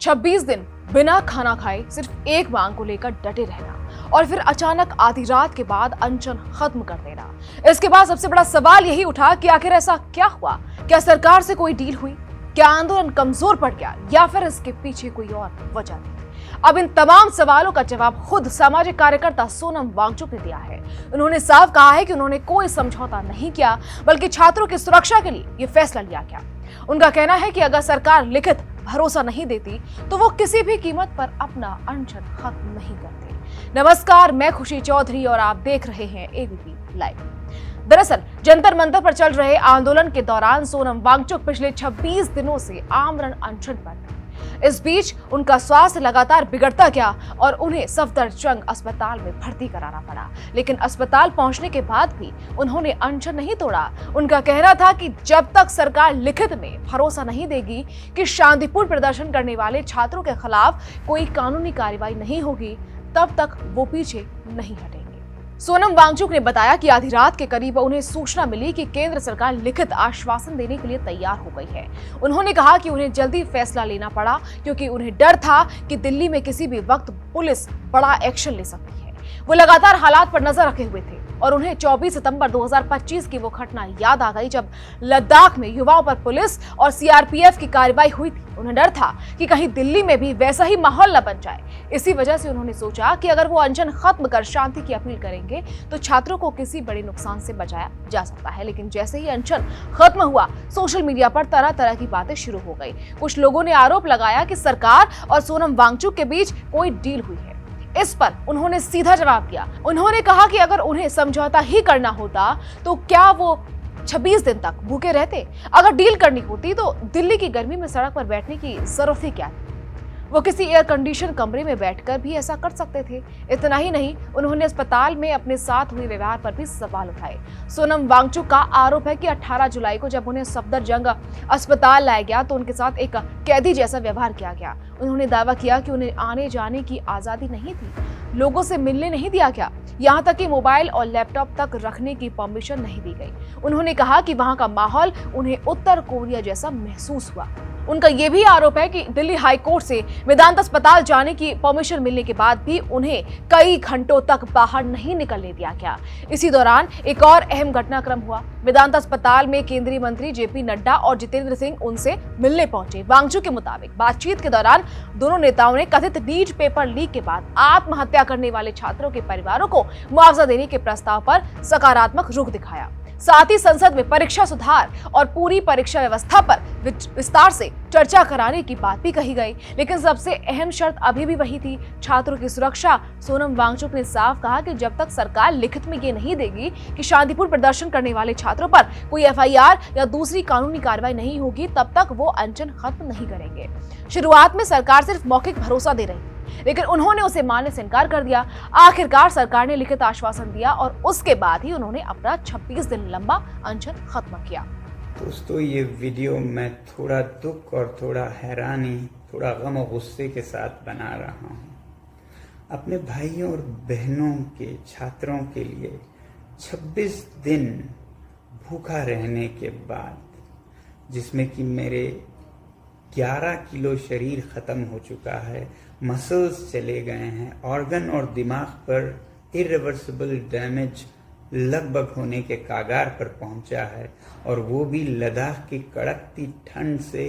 26 दिन बिना खाना खाए सिर्फ एक मांग को लेकर डटे रहना और फिर अचानक आधी रात के बाद अनशन खत्म कर देना। इसके बाद सबसे बड़ा सवाल यही उठा कि आखिर ऐसा क्या हुआ? क्या सरकार से कोई डील हुई? क्या आंदोलन कमजोर पड़ गया या फिर इसके पीछे कोई और वजह थी? अब इन तमाम सवालों का जवाब खुद सामाजिक कार्यकर्ता सोनम वांगचुक ने दिया है। उन्होंने साफ कहा है कि उन्होंने कोई समझौता नहीं किया, बल्कि छात्रों की सुरक्षा के लिए यह फैसला लिया गया। उनका कहना है कि अगर सरकार लिखित भरोसा नहीं देती तो वो किसी भी कीमत पर अपना अनशन खत्म नहीं करते। नमस्कार, मैं खुशी चौधरी और आप देख रहे हैं एबीपी लाइव। दरअसल जंतर मंतर पर चल रहे आंदोलन के दौरान सोनम वांगचुक पिछले 26 दिनों से आमरण अनशन पर थे। इस बीच उनका स्वास्थ्य लगातार बिगड़ता गया और उन्हें सफदरजंग अस्पताल में भर्ती कराना पड़ा, लेकिन अस्पताल पहुंचने के बाद भी उन्होंने अनशन नहीं तोड़ा। उनका कहना था कि जब तक सरकार लिखित में भरोसा नहीं देगी कि शांतिपूर्ण प्रदर्शन करने वाले छात्रों के खिलाफ कोई कानूनी कार्रवाई नहीं होगी, तब तक वो पीछे नहीं हटेंगे। सोनम वांगचुक ने बताया कि आधी रात के करीब उन्हें सूचना मिली कि केंद्र सरकार लिखित आश्वासन देने के लिए तैयार हो गई है। उन्होंने कहा कि उन्हें जल्दी फैसला लेना पड़ा क्योंकि उन्हें डर था कि दिल्ली में किसी भी वक्त पुलिस बड़ा एक्शन ले सकती है। वो लगातार हालात पर नजर रखे हुए थे और उन्हें 24 सितंबर 2025 की वो घटना याद आ गई जब लद्दाख में युवाओं पर पुलिस और सीआरपीएफ की कार्रवाई हुई थी। उन्हें डर था कि कहीं दिल्ली में भी वैसा ही माहौल न बन जाए। इसी वजह से उन्होंने सोचा कि अगर वो अनशन खत्म कर शांति की अपील करेंगे तो छात्रों को किसी बड़े नुकसान से बचाया जा सकता है। लेकिन जैसे ही अनशन खत्म हुआ, सोशल मीडिया पर तरह तरह की बातें शुरू हो गई। कुछ लोगों ने आरोप लगाया कि सरकार और सोनम वांगचुक के बीच कोई डील हुई है। इस पर उन्होंने सीधा जवाब दिया। उन्होंने कहा कि अगर उन्हें समझौता ही करना होता तो क्या वो 26 दिन तक भूखे रहते? अगर डील करनी होती तो दिल्ली की गर्मी में सड़क पर बैठने की जरूरत ही क्या थी? वो किसी एयर कंडीशन कमरे में बैठकर भी ऐसा कर सकते थे। इतना ही नहीं, उन्होंने अस्पताल में अपने साथ हुए व्यवहार पर भी सवाल उठाए। सोनम वांगचुक का आरोप है कि 18 जुलाई को जब उन्हें सफदरजंग अस्पताल लाया गया तो उनके साथ एक कैदी जैसा व्यवहार किया गया। उन्होंने दावा किया कि उन्हें आने जाने की आजादी नहीं थी, लोगों से मिलने नहीं दिया गया, यहाँ तक कि मोबाइल और लैपटॉप तक रखने की परमिशन नहीं दी गई। उन्होंने कहा कि वहां का माहौल उन्हें उत्तर कोरिया जैसा महसूस हुआ। उनका यह भी आरोप है कि दिल्ली हाई कोर्ट से वेदांत अस्पताल जाने की परमिशन मिलने के बाद भी उन्हें कई घंटों तक बाहर नहीं निकलने दिया गया। इसी दौरान एक और अहम घटनाक्रम हुआ। वेदांत अस्पताल में केंद्रीय मंत्री जेपी नड्डा और जितेंद्र सिंह उनसे मिलने पहुंचे। वांगचुक के मुताबिक बातचीत के दौरान दोनों नेताओं ने कथित नीट पेपर लीक के बाद आत्महत्या करने वाले छात्रों के परिवारों को मुआवजा देने के प्रस्ताव पर सकारात्मक रुख दिखाया। साथ ही संसद में परीक्षा सुधार और पूरी परीक्षा व्यवस्था पर विस्तार से चर्चा कराने की बात भी कही गई। लेकिन सबसे अहम शर्त अभी भी वही थी, छात्रों की सुरक्षा। सोनम वांगचुक ने साफ कहा कि जब तक सरकार लिखित में ये नहीं देगी कि शांतिपूर्ण प्रदर्शन करने वाले छात्रों पर कोई एफआईआर या दूसरी कानूनी कार्रवाई नहीं होगी, तब तक वो अनशन खत्म नहीं करेंगे। शुरुआत में सरकार सिर्फ मौखिक भरोसा दे रही, लेकिन उन्होंने उसे मानने से इनकार कर दिया। आखिरकार सरकार ने लिखित आश्वासन दिया और उसके बाद ही उन्होंने अपना 26 दिन लंबा अनशन खत्म किया। दोस्तों, ये वीडियो मैं थोड़ा दुख और थोड़ा हैरानी, थोड़ा गम और गुस्से के साथ बना रहा हूँ। अपने भाइयों और बहनों के छात्रों के लिए 26 दिन भूखा रहने के बाद, जिसमें कि मेरे 11 किलो शरीर खत्म हो चुका है, मसल्स चले गए हैं, ऑर्गन और दिमाग पर इरिवर्सिबल डैमेज लगभग होने के कागार पर पहुंचा है, और वो भी लद्दाख की कड़कती ठंड से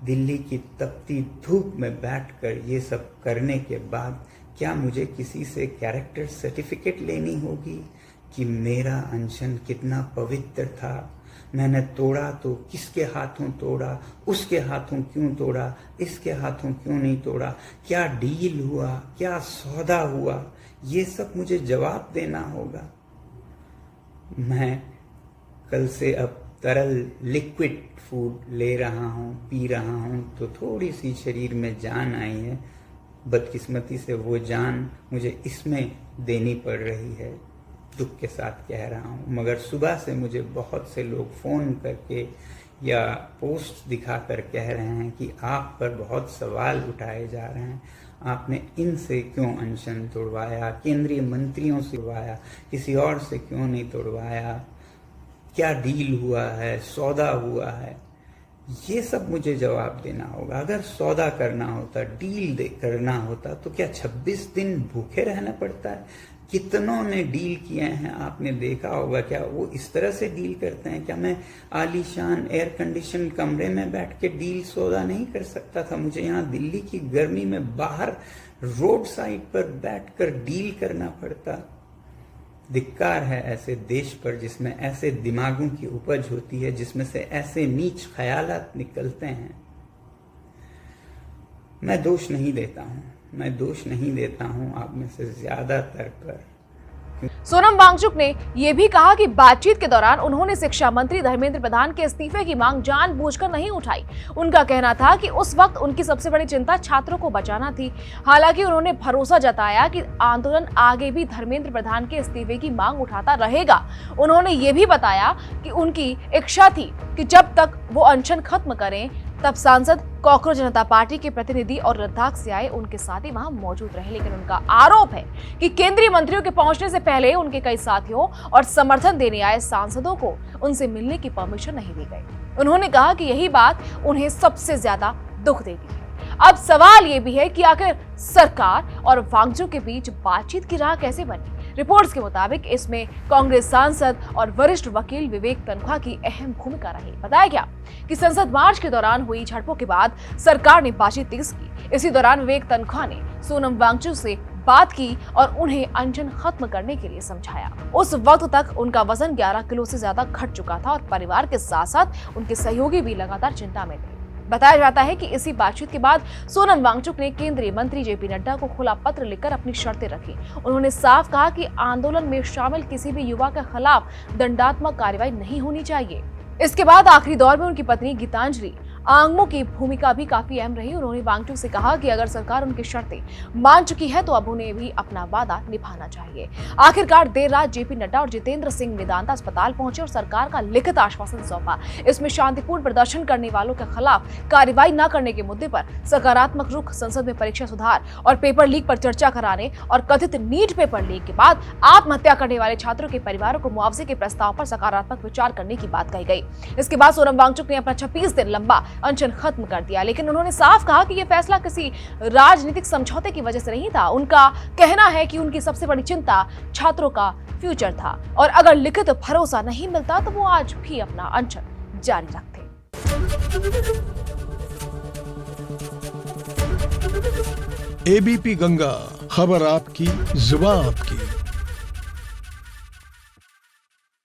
दिल्ली की तपती धूप में बैठकर ये सब करने के बाद क्या मुझे किसी से कैरेक्टर सर्टिफिकेट लेनी होगी कि मेरा अनशन कितना पवित्र था? मैंने तोड़ा तो किसके हाथों तोड़ा, उसके हाथों क्यों तोड़ा, इसके हाथों क्यों नहीं तोड़ा, क्या डील हुआ, क्या सौदा हुआ, ये सब मुझे जवाब देना होगा। मैं कल से अब तरल लिक्विड फूड ले रहा हूँ, पी रहा हूँ, तो थोड़ी सी शरीर में जान आई है। बदकिस्मती से वो जान मुझे इसमें देनी पड़ रही है, दुख के साथ कह रहा हूँ। मगर सुबह से मुझे बहुत से लोग फ़ोन करके या पोस्ट दिखाकर कह रहे हैं कि आप पर बहुत सवाल उठाए जा रहे हैं, आपने इनसे क्यों अनशन तोड़वाया, केंद्रीय मंत्रियों से तोड़वाया, किसी और से क्यों नहीं तोड़वाया, क्या डील हुआ है, सौदा हुआ है। ये सब मुझे जवाब देना होगा। अगर सौदा करना होता, डील करना होता, तो क्या 26 दिन भूखे रहना पड़ता है? कितनों ने डील किए हैं, आपने देखा होगा। क्या वो इस तरह से डील करते हैं? क्या मैं आलीशान एयर कंडीशन कमरे में बैठ के डील सौदा नहीं कर सकता था? मुझे यहाँ दिल्ली की गर्मी में बाहर रोड साइड पर बैठकर डील करना पड़ता। धिक्कार है ऐसे देश पर जिसमें ऐसे दिमागों की उपज होती है, जिसमें से ऐसे नीच ख्यालात निकलते हैं। मैं दोष नहीं देता हूं आप में से ज्यादातर पर। सोनम वांगचुक ने यह भी कहा कि बातचीत के दौरान उन्होंने शिक्षा मंत्री धर्मेंद्र प्रधान के इस्तीफे की मांग जानबूझकर नहीं उठाई। उनका कहना था कि उस वक्त उनकी सबसे बड़ी चिंता छात्रों को बचाना थी। हालांकि उन्होंने भरोसा जताया कि आंदोलन आगे भी धर्मेंद्र प्रधान के इस्तीफे की मांग उठाता रहेगा। उन्होंने ये भी बताया कि उनकी इच्छा थी कि जब तक वो अनशन खत्म करें तब सांसद कॉकरोच जनता पार्टी के प्रतिनिधि और लद्दाख से आए उनके साथ ही वहां मौजूद रहे। लेकिन उनका आरोप है कि केंद्रीय मंत्रियों के पहुंचने से पहले उनके कई साथियों और समर्थन देने आए सांसदों को उनसे मिलने की परमिशन नहीं दी गई। उन्होंने कहा कि यही बात उन्हें सबसे ज्यादा दुख देती है। अब सवाल ये भी है कि आखिर सरकार और वांगचुक के बीच बातचीत की राह कैसे बनी। रिपोर्ट्स के मुताबिक इसमें कांग्रेस सांसद और वरिष्ठ वकील विवेक तनखा की अहम भूमिका रही। बताया गया कि संसद मार्च के दौरान हुई झड़पों के बाद सरकार ने बातचीत तेज की। इसी दौरान विवेक तनखा ने सोनम वांगचुक से बात की और उन्हें अनशन खत्म करने के लिए समझाया। उस वक्त तक उनका वजन 11 किलो से ज्यादा घट चुका था और परिवार के साथ साथ उनके सहयोगी भी लगातार चिंता में थे। बताया जाता है कि इसी बातचीत के बाद सोनम वांगचुक ने केंद्रीय मंत्री जेपी नड्डा को खुला पत्र लिखकर अपनी शर्तें रखी। उन्होंने साफ कहा कि आंदोलन में शामिल किसी भी युवा के खिलाफ दंडात्मक कार्रवाई नहीं होनी चाहिए। इसके बाद आखिरी दौर में उनकी पत्नी गीतांजलि आंगमो की भूमिका भी काफी अहम रही। उन्होंने वांगचुक से कहा कि अगर सरकार उनकी शर्तें मान चुकी है तो अब उन्हें भी अपना वादा निभाना चाहिए। आखिरकार देर रात जेपी नड्डा और जितेंद्र सिंह मेदांता अस्पताल पहुंचे और सरकार का लिखित आश्वासन सौंपा। इसमें शांतिपूर्ण प्रदर्शन करने वालों के खिलाफ कार्रवाई न करने के मुद्दे पर सकारात्मक रुख, संसद में परीक्षा सुधार और पेपर लीक पर चर्चा कराने और कथित नीट पेपर लीक के बाद आत्महत्या करने वाले छात्रों के परिवारों को मुआवजे के प्रस्ताव पर सकारात्मक विचार करने की बात कही गई। इसके बाद सोनम वांगचुक ने अपना 26 दिन लंबा अनशन खत्म कर दिया। लेकिन उन्होंने साफ कहा कि यह फैसला किसी राजनीतिक समझौते की वजह से नहीं था। उनका कहना है कि उनकी सबसे बड़ी चिंता छात्रों का फ्यूचर था और अगर लिखित भरोसा नहीं मिलता तो वो आज भी अपना अनशन जारी रखते। एबीपी गंगा, खबर आपकी, जुबान आपकी।